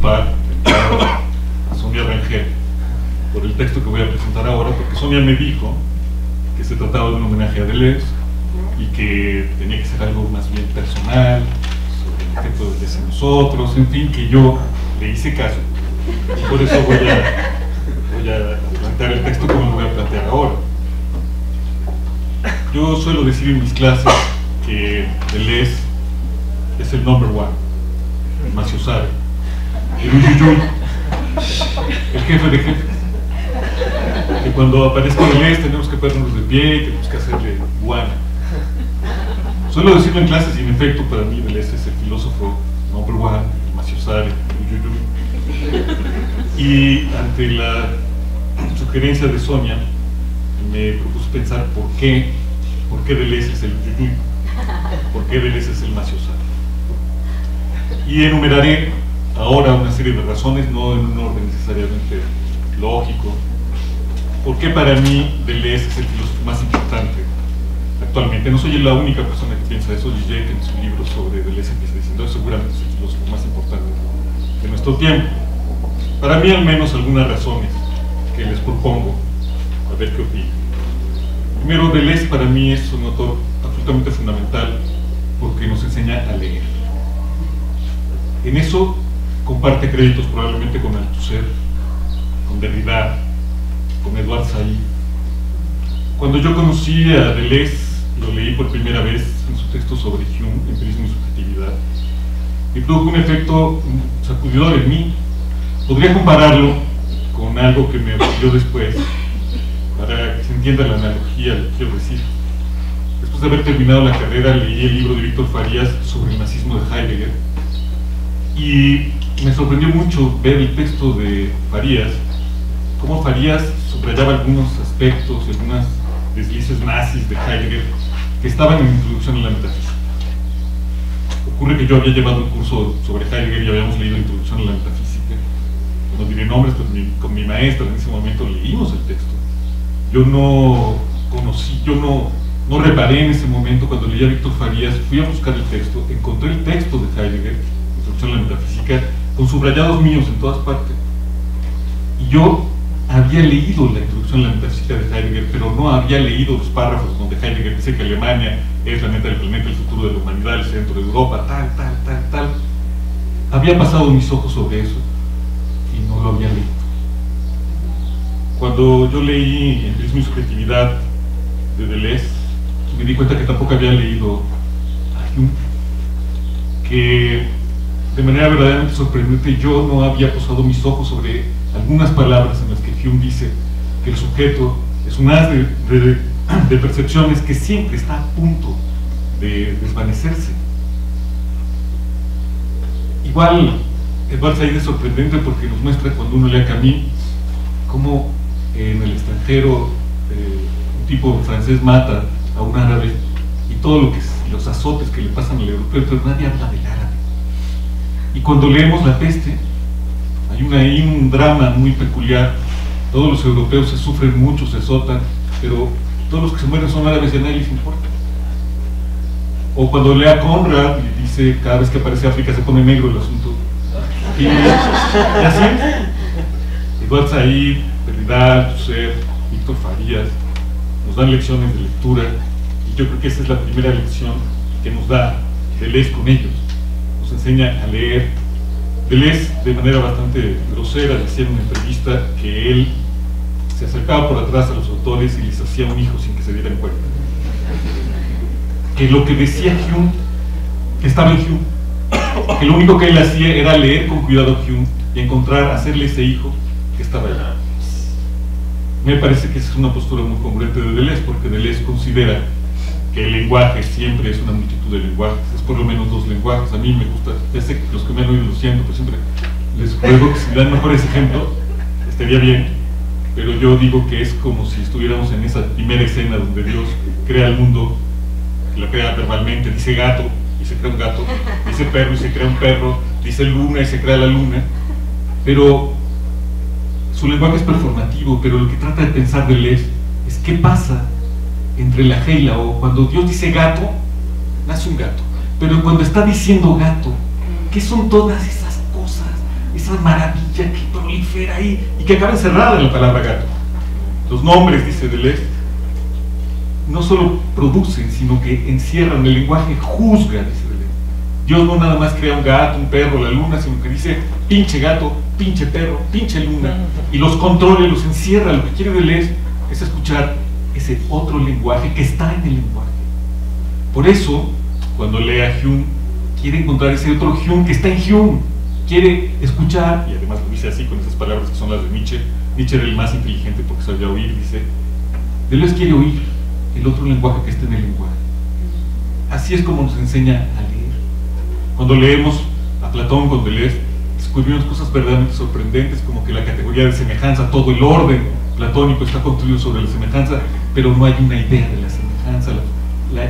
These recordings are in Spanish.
disculpar a Sonia Rangel por el texto que voy a presentar ahora, porque Sonia me dijo que se trataba de un homenaje a Deleuze y que tenía que ser algo más bien personal, sobre el efecto de Deleuze en nosotros, en fin, que yo le hice caso. Y por eso voy a plantear el texto como lo voy a plantear ahora. Yo suelo decir en mis clases que Deleuze es el number one, el Maciosare, el Uyuyuy, el jefe de jefes. Que cuando aparezca Deleuze tenemos que ponernos de pie, tenemos que hacerle guana. Suelo decirlo en clases y en efecto para mí Deleuze es el filósofo number one, el Maciosare, el Uyuyuy. Y ante la sugerencia de Sonia me propuse pensar por qué Deleuze es el Uyuyuy, por qué Deleuze es el Maciosare. Y enumeraré ahora una serie de razones, no en un orden necesariamente lógico, por qué para mí Deleuze es el filósofo más importante actualmente. No soy la única persona que piensa eso. Zizek en su libro sobre Deleuze empieza diciendo seguramente es el filósofo más importante de nuestro tiempo. Para mí al menos algunas razones que les propongo, a ver qué opinan. Primero, Deleuze para mí es un autor absolutamente fundamental porque nos enseña a leer. En eso comparte créditos probablemente con Althusser, con Derrida, con Edouard Said. Cuando yo conocí a Deleuze, lo leí por primera vez en su texto sobre Hume, Empirismo y Subjetividad, y produjo un efecto sacudidor en mí. Podría compararlo con algo que me ocurrió después, para que se entienda la analogía, lo quiero decir. Después de haber terminado la carrera, leí el libro de Víctor Farías sobre el nazismo de Heidegger, y me sorprendió mucho ver el texto de Farías, cómo Farías subrayaba algunos aspectos, algunas deslices nazis de Heidegger que estaban en la introducción a la metafísica. Ocurre que yo había llevado un curso sobre Heidegger y habíamos leído Introducción a la metafísica. No diré nombres, pero con mi maestra en ese momento leímos el texto. Yo no conocí, no reparé en ese momento cuando leía a Víctor Farías, fui a buscar el texto, encontré el texto de Heidegger, Introducción a la metafísica, con subrayados míos en todas partes. Y yo había leído la Introducción a la metafísica de Heidegger, pero no había leído los párrafos donde Heidegger dice que Alemania es la neta del planeta, el futuro de la humanidad, el centro de Europa, tal. Había pasado mis ojos sobre eso y no lo había leído. Cuando yo leí Empirismo y Subjetividad de Deleuze, me di cuenta que tampoco había leído a Hume, que de manera verdaderamente sorprendente yo no había posado mis ojos sobre algunas palabras en las que Hume dice que el sujeto es un haz de percepciones que siempre está a punto de desvanecerse. Igual, Edouard Said es sorprendente porque nos muestra cuando uno lee a Camus cómo en el extranjero un tipo francés mata a un árabe y todo los azotes que le pasan al europeo, pero nadie habla del árabe. Y cuando leemos La Peste, hay un drama muy peculiar. Todos los europeos se sufren mucho, se azotan, pero todos los que se mueren son árabes y a nadie les importa. O cuando lee a Conrad y dice, cada vez que aparece África se pone negro el asunto. Y así, Edouard Said, Derrida, Althusser, Víctor Farías nos dan lecciones de lectura, y yo creo que esa es la primera lección que nos da Deleuze con ellos. Nos enseña a leer. Deleuze, de manera bastante grosera, decía en una entrevista que él se acercaba por atrás a los autores y les hacía un hijo sin que se dieran cuenta. Que lo que decía Hume, que estaba en Hume, que lo único que él hacía era leer con cuidado a Hume y encontrar, hacerle ese hijo que estaba allá. Me parece que esa es una postura muy congruente de Deleuze, porque Deleuze considera que el lenguaje siempre es una multitud de lenguajes, es por lo menos dos lenguajes. A mí me gusta, ya sé que los que me han oído lo siento, pero siempre les ruego que si me dan mejores ejemplos, estaría bien, pero yo digo que es como si estuviéramos en esa primera escena donde Dios crea el mundo, que lo crea verbalmente, dice gato y se crea un gato, dice perro y se crea un perro, dice luna y se crea la luna, pero su lenguaje es performativo. Pero lo que trata de pensar Deleuze es qué pasa entre la G y la O. Cuando Dios dice gato, nace un gato, pero cuando está diciendo gato, ¿qué son todas esas cosas? Esa esa maravilla que prolifera ahí y que acaba encerrada en la palabra gato. Los nombres, dice Deleuze, no solo producen, sino que encierran. El lenguaje juzga, dice Deleuze. Dios no nada más crea un gato, un perro, la luna, sino que dice pinche gato, pinche perro, pinche luna, y los controla y los encierra. Lo que quiere Deleuze es escuchar ese otro lenguaje que está en el lenguaje. Por eso, cuando lee a Hume, quiere encontrar ese otro Hume que está en Hume. Quiere escuchar, y además lo dice así con esas palabras que son las de Nietzsche. Nietzsche era el más inteligente porque sabía oír, dice. Deleuze quiere oír el otro lenguaje que está en el lenguaje. Así es como nos enseña a leer. Cuando leemos a Platón con Deleuze, descubrimos cosas verdaderamente sorprendentes, como que la categoría de semejanza, todo el orden platónico está construido sobre la semejanza, pero no hay una idea de la semejanza.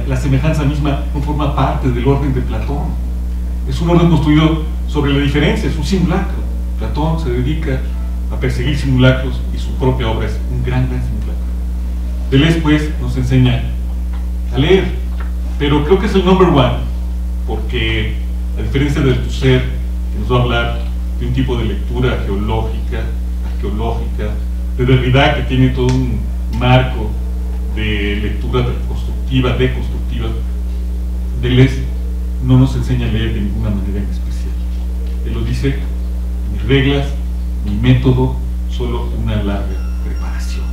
La semejanza misma no forma parte del orden de Platón. Es un orden construido sobre la diferencia, es un simulacro. Platón se dedica a perseguir simulacros y su propia obra es un gran simulacro. Deleuze, pues, nos enseña a leer, pero creo que es el number one, porque a diferencia de Althusser, que nos va a hablar de un tipo de lectura geológica, arqueológica, de Derrida, que tiene todo un marco de lectura constructiva, deconstructiva, Deleuze no nos enseña a leer de ninguna manera en especial. Él lo dice: mis reglas, mi método, solo una larga preparación.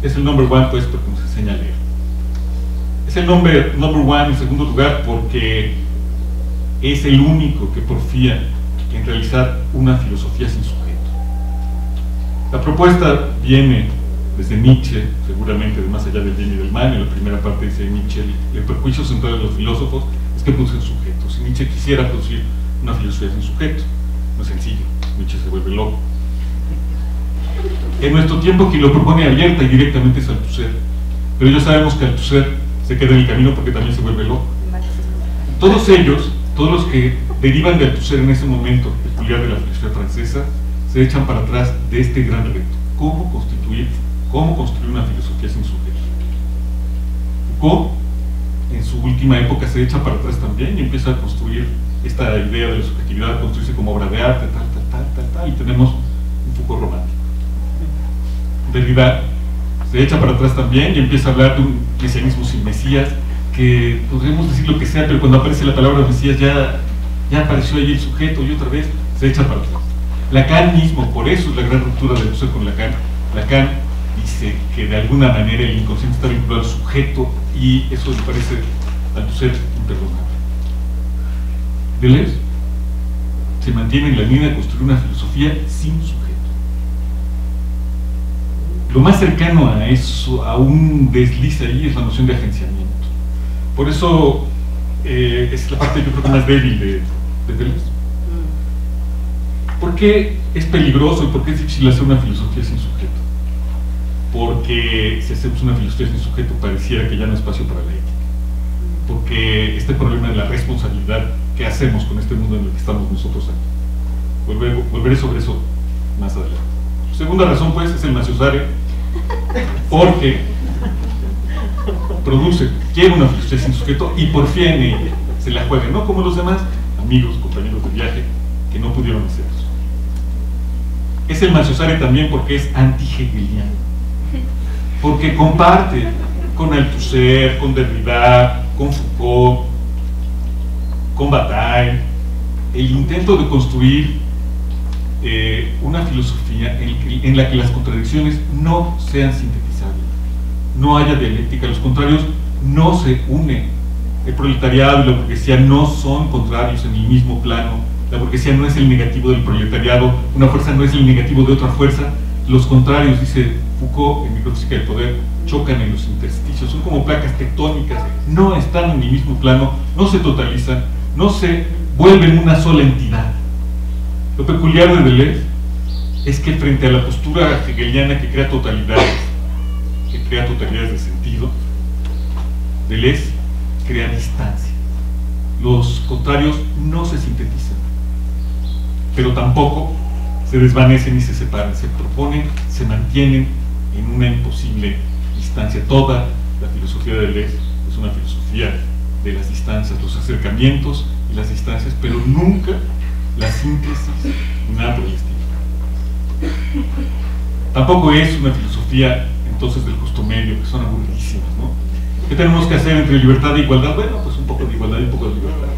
Es el number one, pues, porque nos enseña a leer. Es el number one, en segundo lugar, porque es el único que porfía en realizar una filosofía sin sujeto. La propuesta viene desde Nietzsche, seguramente de Más allá del bien y del mal. En la primera parte dice Nietzsche: el perjuicio central de los filósofos es que producen sujetos. Si Nietzsche quisiera producir una filosofía sin sujeto, no es sencillo, Nietzsche se vuelve loco. En nuestro tiempo, quien lo propone abierta y directamente es Althusser, pero ya sabemos que Althusser se queda en el camino porque también se vuelve loco. Todos ellos, todos los que derivan de Althusser en ese momento peculiar de la filosofía francesa, se echan para atrás de este gran reto: cómo construir una filosofía sin sujeto. Foucault, en su última época, se echa para atrás también y empieza a construir esta idea de la subjetividad, a construirse como obra de arte, tal, y tenemos un Foucault romántico. Derrida se echa para atrás también y empieza a hablar de un mesianismo sin Mesías, que podríamos decir lo que sea, pero cuando aparece la palabra Mesías ya apareció ahí el sujeto, y otra vez se echa para atrás. Lacan mismo, por eso es la gran ruptura de Althusser con Lacan. Lacan dice que de alguna manera el inconsciente está vinculado al sujeto, y eso le parece a Althusser imperdonable. Deleuze se mantiene en la línea de construir una filosofía sin sujeto. Lo más cercano a eso, a un desliz ahí, es la noción de agenciamiento. Por eso es la parte, yo creo, que más débil de Deleuze. ¿Por qué es peligroso y por qué es difícil hacer una filosofía sin sujeto? Porque si hacemos una filosofía sin sujeto, pareciera que ya no hay espacio para la ética. Porque este problema de la responsabilidad, ¿qué hacemos con este mundo en el que estamos nosotros aquí? Volveré sobre eso más adelante. Segunda razón, pues, es el Maciosare, porque quiere una filosofía sin sujeto y porfía en ella, se la juega, no como los demás amigos, compañeros de viaje, que no pudieron hacer eso. Es el Maciosare también porque es anti-hegeliano, porque comparte con Althusser, con Derrida, con Foucault, con Bataille, el intento de construir una filosofía en la que las contradicciones no sean sintetizables, no haya dialéctica, los contrarios no se unen. El proletariado y la burguesía no son contrarios en el mismo plano. La burguesía no es el negativo del proletariado, una fuerza no es el negativo de otra fuerza. Los contrarios, dice Foucault en Microfísica del Poder, chocan en los intersticios, son como placas tectónicas, no están en el mismo plano, no se totalizan, no se vuelven una sola entidad. Lo peculiar de Deleuze es que frente a la postura hegeliana que crea totalidades de sentido, Deleuze crea distancia. Los contrarios no se sintetizan, pero tampoco se desvanecen ni se separan, se proponen, se mantienen en una imposible distancia. Toda la filosofía de Deleuze es una filosofía de las distancias, los acercamientos y las distancias, pero nunca la síntesis, nada por el estilo. Tampoco es una filosofía entonces del justo medio, que son aburridísimas, ¿no? ¿Qué tenemos que hacer entre libertad e igualdad? Bueno, pues un poco de igualdad y un poco de libertad.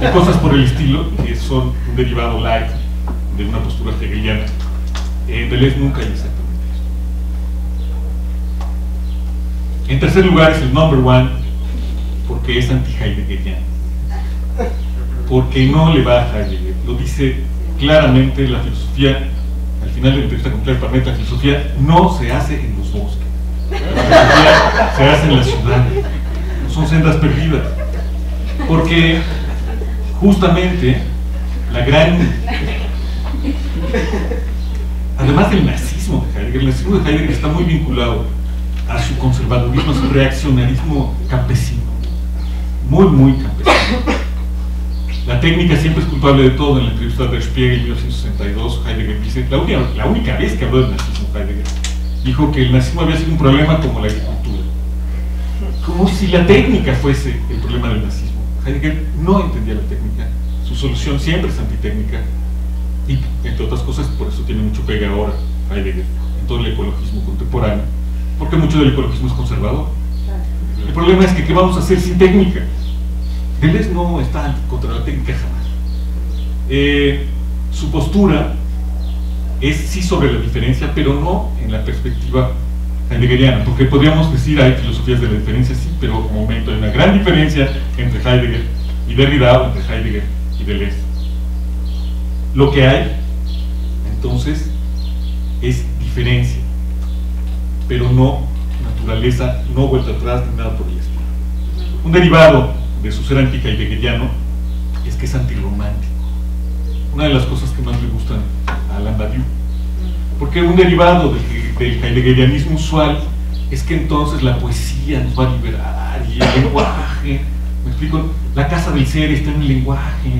Y cosas por el estilo, que son un derivado light de una postura hegeliana. En Deleuze nunca hay exactamente eso. En tercer lugar es el number one, porque es anti-heideggeriano. Porque no le va a Heidegger. Lo dice claramente la filosofía, al final de la entrevista con Claire Parnet, la filosofía no se hace en los bosques. La filosofía se hace en la ciudad. No son sendas perdidas. Porque justamente la gran... Además del nazismo de Heidegger, el nazismo de Heidegger está muy vinculado a su conservadurismo, a su reaccionarismo campesino. Muy, muy campesino. La técnica siempre es culpable de todo. En la entrevista de Spiegel en 1962, Heidegger dice, la única vez que habló del nazismo, Heidegger, dijo que el nazismo había sido un problema como la agricultura. Como si la técnica fuese el problema del nazismo. Heidegger no entendía la técnica, su solución siempre es antitécnica, y entre otras cosas, por eso tiene mucho pega ahora Heidegger en todo el ecologismo contemporáneo, porque mucho del ecologismo es conservador. El problema es que ¿qué vamos a hacer sin técnica? Deleuze no está contra la técnica jamás. Su postura es sí sobre la diferencia, pero no en la perspectiva heideggeriana, porque podríamos decir hay filosofías de la diferencia, sí, pero en un momento hay una gran diferencia entre Heidegger y Derrida, o entre Heidegger y Deleuze. Lo que hay, entonces, es diferencia, pero no naturaleza, no vuelta atrás ni nada por el estilo. Un derivado de su ser anti-heideggeriano es que es antirromántico. Una de las cosas que más le gustan a Alain Badiou. Porque un derivado del heideggerianismo usual es que entonces la poesía nos va a liberar y el lenguaje, me explico, la casa del ser está en el lenguaje,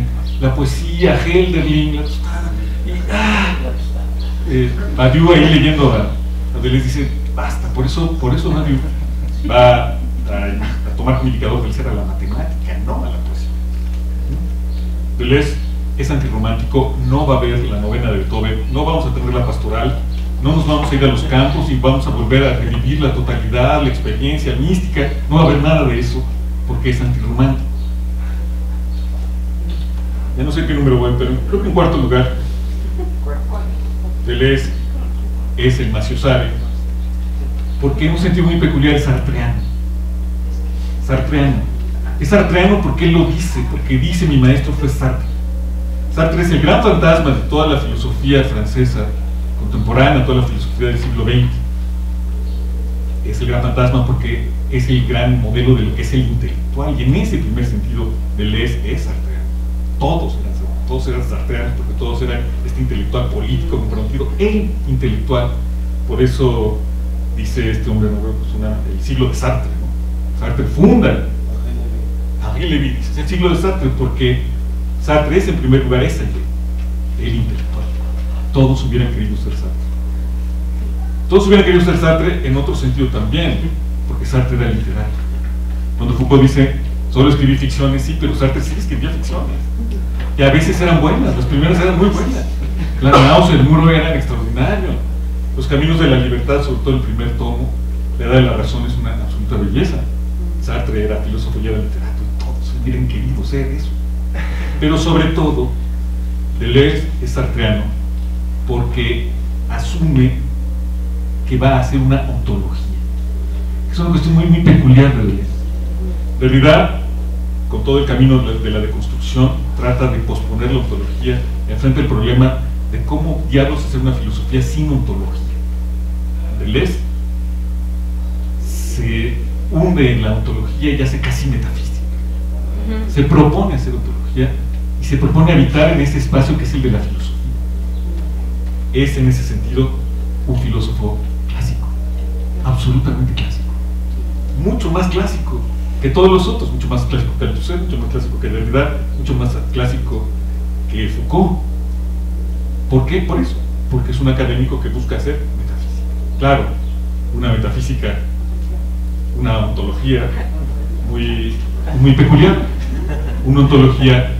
la poesía, Hölderlin, Badiou ahí leyendo a Deleuze dice, basta, por eso Badiou va a tomar como indicador del ser a la matemática, no a la poesía. Deleuze es antirromántico, no va a haber la novena de Beethoven, no vamos a tener la pastoral, no nos vamos a ir a los campos y vamos a volver a revivir la totalidad, la experiencia mística, no va a haber nada de eso, porque es antirromántico. Ya no sé qué número voy, pero creo que en cuarto lugar, Deleuze es el maciosare, porque en un sentido muy peculiar es sartreano. Es sartreano porque él lo dice, porque dice mi maestro fue Sartre. Sartre es el gran fantasma de toda la filosofía francesa contemporánea, toda la filosofía del siglo XX. Es el gran fantasma porque es el gran modelo de lo que es el intelectual, y en ese primer sentido Deleuze es sartreano. Todos eran sartreanos porque todos eran este intelectual político comprometido, el intelectual. Por eso dice este hombre, no veo, pues el siglo de Sartre, ¿no? Sartre funda Henri Lévy, dice, es el siglo de Sartre porque Sartre es en primer lugar ese el intelectual. Todos hubieran querido ser Sartre. Todos hubieran querido ser Sartre en otro sentido también, porque Sartre era literario. Cuando Foucault dice, solo escribí ficciones, sí, pero Sartre sí escribía ficciones. Y a veces eran buenas, las primeras eran muy buenas. La náusea, el muro eran extraordinarios. Los caminos de la libertad, sobre todo el primer tomo, la edad de la razón es una absoluta belleza. Sartre era filósofo y era literato, y todos hubieran querido ser eso. Pero sobre todo, Deleuze es sartreano porque asume que va a hacer una ontología. Es una cuestión muy, muy peculiar de Deleuze. Derrida, con todo el camino de la deconstrucción, trata de posponer la ontología enfrente del problema de cómo diablos hacer una filosofía sin ontología. Deleuze se hunde en la ontología y hace casi metafísica. Se propone hacer ontología y se propone habitar en ese espacio que es el de la filosofía. Es en ese sentido un filósofo clásico, absolutamente clásico, mucho más clásico que todos los otros, mucho más clásico que Althusser, mucho más clásico que Derrida, mucho más clásico que Foucault. ¿Por qué? Por eso, porque es un académico que busca hacer metafísica. Claro, una metafísica, una ontología muy, muy peculiar, una ontología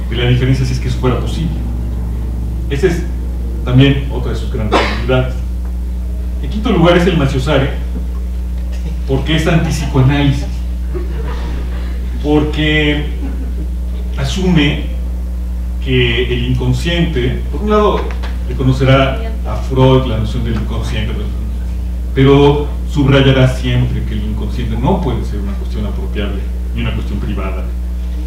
de la diferencia si es que eso fuera posible. Esa es también otra de sus grandes habilidades. En quinto lugar es el Maciosare, porque es antipsicoanálisis, porque asume que el inconsciente, por un lado, reconocerá a Freud la noción del inconsciente, pero subrayará siempre que el inconsciente no puede ser una cuestión apropiable ni una cuestión privada,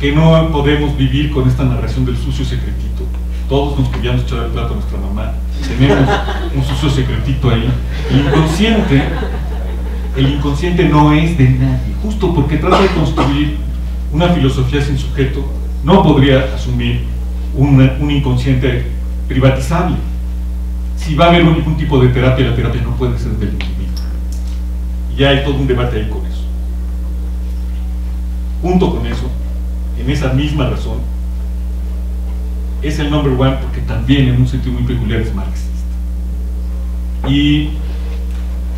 que no podemos vivir con esta narración del sucio secretito. Todos nos queríamos echar el plato a nuestra mamá, tenemos un sucio secretito ahí. El inconsciente no es de nadie, justo porque trata de construir una filosofía sin sujeto, no podría asumir un inconsciente privatizable. Si va a haber algún tipo de terapia, la terapia no puede ser del individuo. Y ya hay todo un debate ahí con eso. Junto con eso, en esa misma razón, es el number one porque también en un sentido muy peculiar es marxista. Y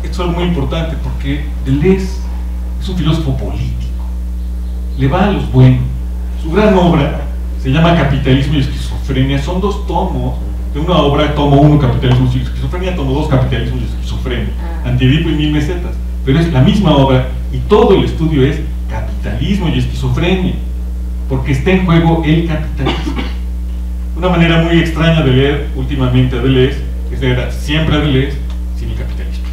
esto es algo muy importante porque Deleuze es un filósofo político, le va a los buenos. Su gran obra se llama Capitalismo y Esquizofrenia, son 2 tomos de una obra, tomo 1 Capitalismo y Esquizofrenia, tomo 2 Capitalismo y Esquizofrenia, Antiedipo y 1000 mesetas, pero es la misma obra y todo el estudio es capitalismo y esquizofrenia, porque está en juego el capitalismo. Una manera muy extraña de leer últimamente a Deleuze es leer siempre a Deleuze sin el capitalismo,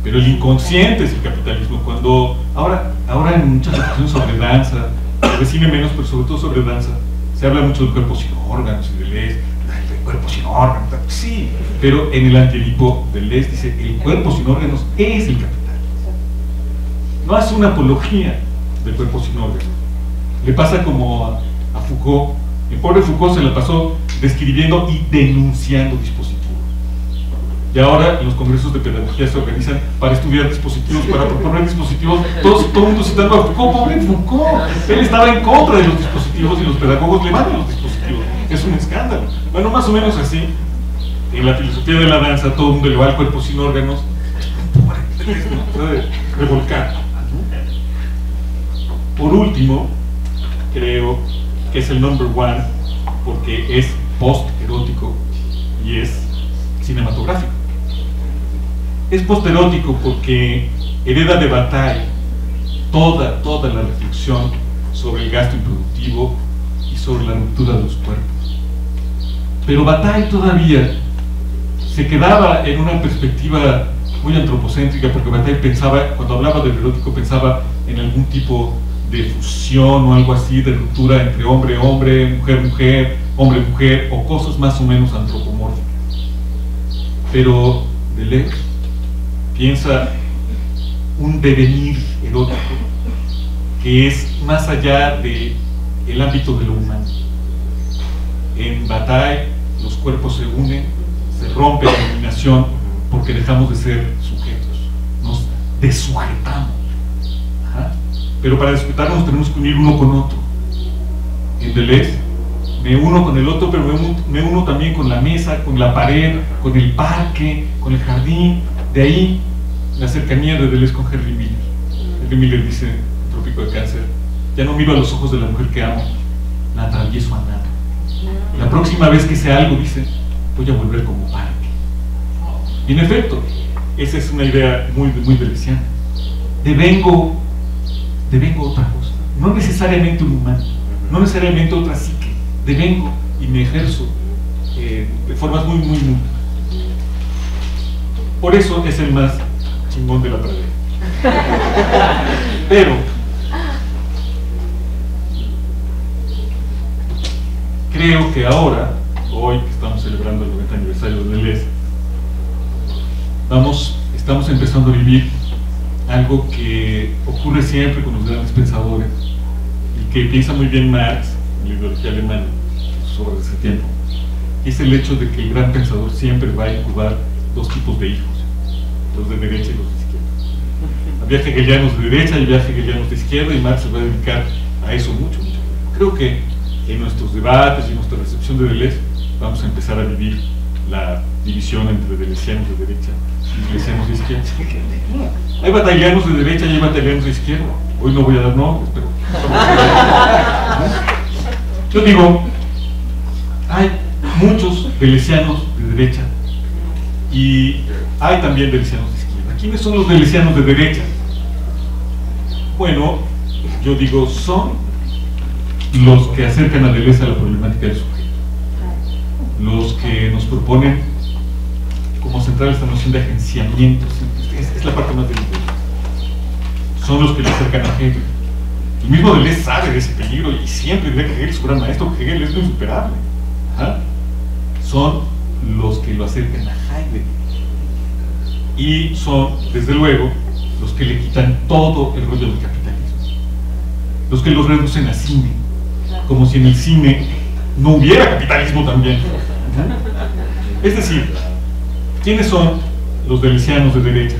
pero el inconsciente es el capitalismo. Cuando ahora en muchas discusiones sobre danza, sobre cine menos, pero sobre todo sobre danza, se habla mucho del cuerpo sin órganos y Deleuze, el cuerpo sin órganos, sí, pero en el Antiedipo Deleuze dice el cuerpo sin órganos es el capital. No hace una apología del cuerpo sin órganos. Le pasa como a Foucault. El pobre Foucault se la pasó describiendo y denunciando dispositivos. Y ahora en los congresos de pedagogía se organizan para estudiar dispositivos, para proponer dispositivos, todo el mundo citando a Foucault. Pobre Foucault, él estaba en contra de los dispositivos y los pedagogos le mandan los dispositivos. Es un escándalo. Bueno, más o menos así, en la filosofía de la danza todo el mundo le va al cuerpo sin órganos, revolcar. Por último, creo que es el number one porque es post-erótico y es cinematográfico. Es post-erótico porque hereda de Bataille toda la reflexión sobre el gasto improductivo y sobre la ruptura de los cuerpos. Pero Bataille todavía se quedaba en una perspectiva muy antropocéntrica, porque Bataille pensaba, cuando hablaba del erótico, pensaba en algún tipo de fusión o algo así, de ruptura entre hombre-hombre, mujer-mujer, hombre-mujer, o cosas más o menos antropomórficas. Pero Deleuze piensa un devenir erótico que es más allá del ámbito de lo humano. En Bataille los cuerpos se unen, se rompe la dominación porque dejamos de ser sujetos, nos desujetamos. Pero para disfrutarnos tenemos que unir uno con otro. En Deleuze me uno con el otro, pero me uno también con la mesa, con la pared, con el parque, con el jardín. De ahí la cercanía de Deleuze con Henry Miller. Henry Miller dice en Trópico de Cáncer: ya no miro a los ojos de la mujer que amo, la atravieso a nada. La próxima vez que sea algo, dice, voy a volver como parque. Y en efecto, esa es una idea muy deleuziana. Devengo otra cosa, no necesariamente un humano, no necesariamente otra psique, devengo y me ejerzo de formas muy por eso es el más chingón de la pradera. Pero creo que ahora, hoy que estamos celebrando el 90 aniversario de Deleuze, estamos empezando a vivir algo que ocurre siempre con los grandes pensadores y que piensa muy bien Marx en la ideología alemana, sus obras de ese tiempo, y es el hecho de que el gran pensador siempre va a incubar 2 tipos de hijos, los de derecha y los de izquierda. Había hegelianos de derecha y había hegelianos de izquierda, y Marx se va a dedicar a eso mucho. Creo que en nuestros debates y en nuestra recepción de Deleuze vamos a empezar a vivir la división entre deleuzianos de derecha y deleuzianos de izquierda. Hay batallianos de derecha y hay batallianos de izquierda. Hoy no voy a dar nombres, pero yo digo, hay muchos deleuzianos de derecha y hay también deleuzianos de izquierda. ¿Quiénes son los deleuzianos de derecha? Bueno, yo digo, son los que acercan a Deleuze a la problemática del sujeto, los que nos proponen como central esta noción de agenciamiento. Es la parte más delicada. Son los que le acercan a Hegel. El mismo Deleuze sabe de ese peligro y siempre dirá que Hegel es su gran maestro, que Hegel es lo insuperable. ¿Ah? Son los que lo acercan a Heidegger. Y son, desde luego, los que le quitan todo el rollo del capitalismo. Los que los reducen a cine, como si en el cine no hubiera capitalismo también. Es decir, ¿quiénes son los deleuzianos de derecha?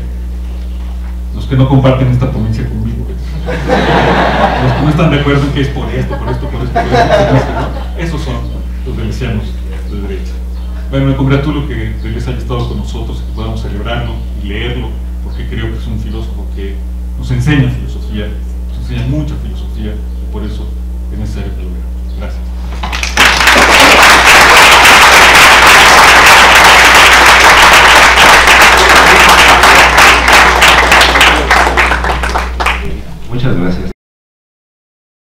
Los que no comparten esta ponencia conmigo. Los que no están de acuerdo en que es por esto, por esto, por esto, por esto, ¿no? Esos son los deleuzianos de derecha. Bueno, me congratulo que Deleuze haya estado con nosotros y que podamos celebrarlo y leerlo, porque creo que es un filósofo que nos enseña filosofía, nos enseña mucha filosofía, y por eso es necesario que lo veamos.